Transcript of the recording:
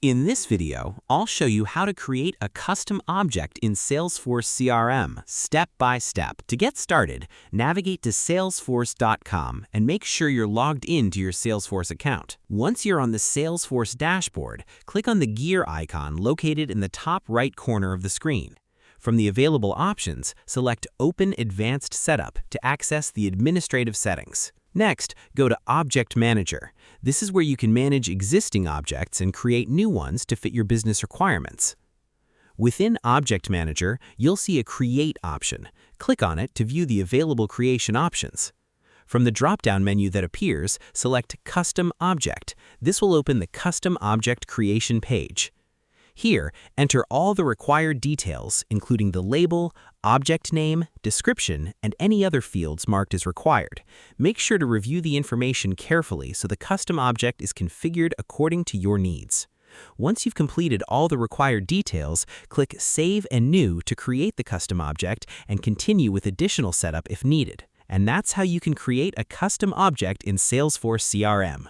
In this video, I'll show you how to create a custom object in Salesforce CRM step by step. To get started, navigate to salesforce.com and make sure you're logged into your Salesforce account. Once you're on the Salesforce dashboard, click on the gear icon located in the top right corner of the screen. From the available options, select Open Advanced Setup to access the administrative settings. Next, go to Object Manager. This is where you can manage existing objects and create new ones to fit your business requirements. Within Object Manager, you'll see a Create option. Click on it to view the available creation options. From the drop-down menu that appears, select Custom Object. This will open the Custom Object Creation page. Here, enter all the required details, including the label, object name, description, and any other fields marked as required. Make sure to review the information carefully so the custom object is configured according to your needs. Once you've completed all the required details, click Save and New to create the custom object and continue with additional setup if needed. And that's how you can create a custom object in Salesforce CRM.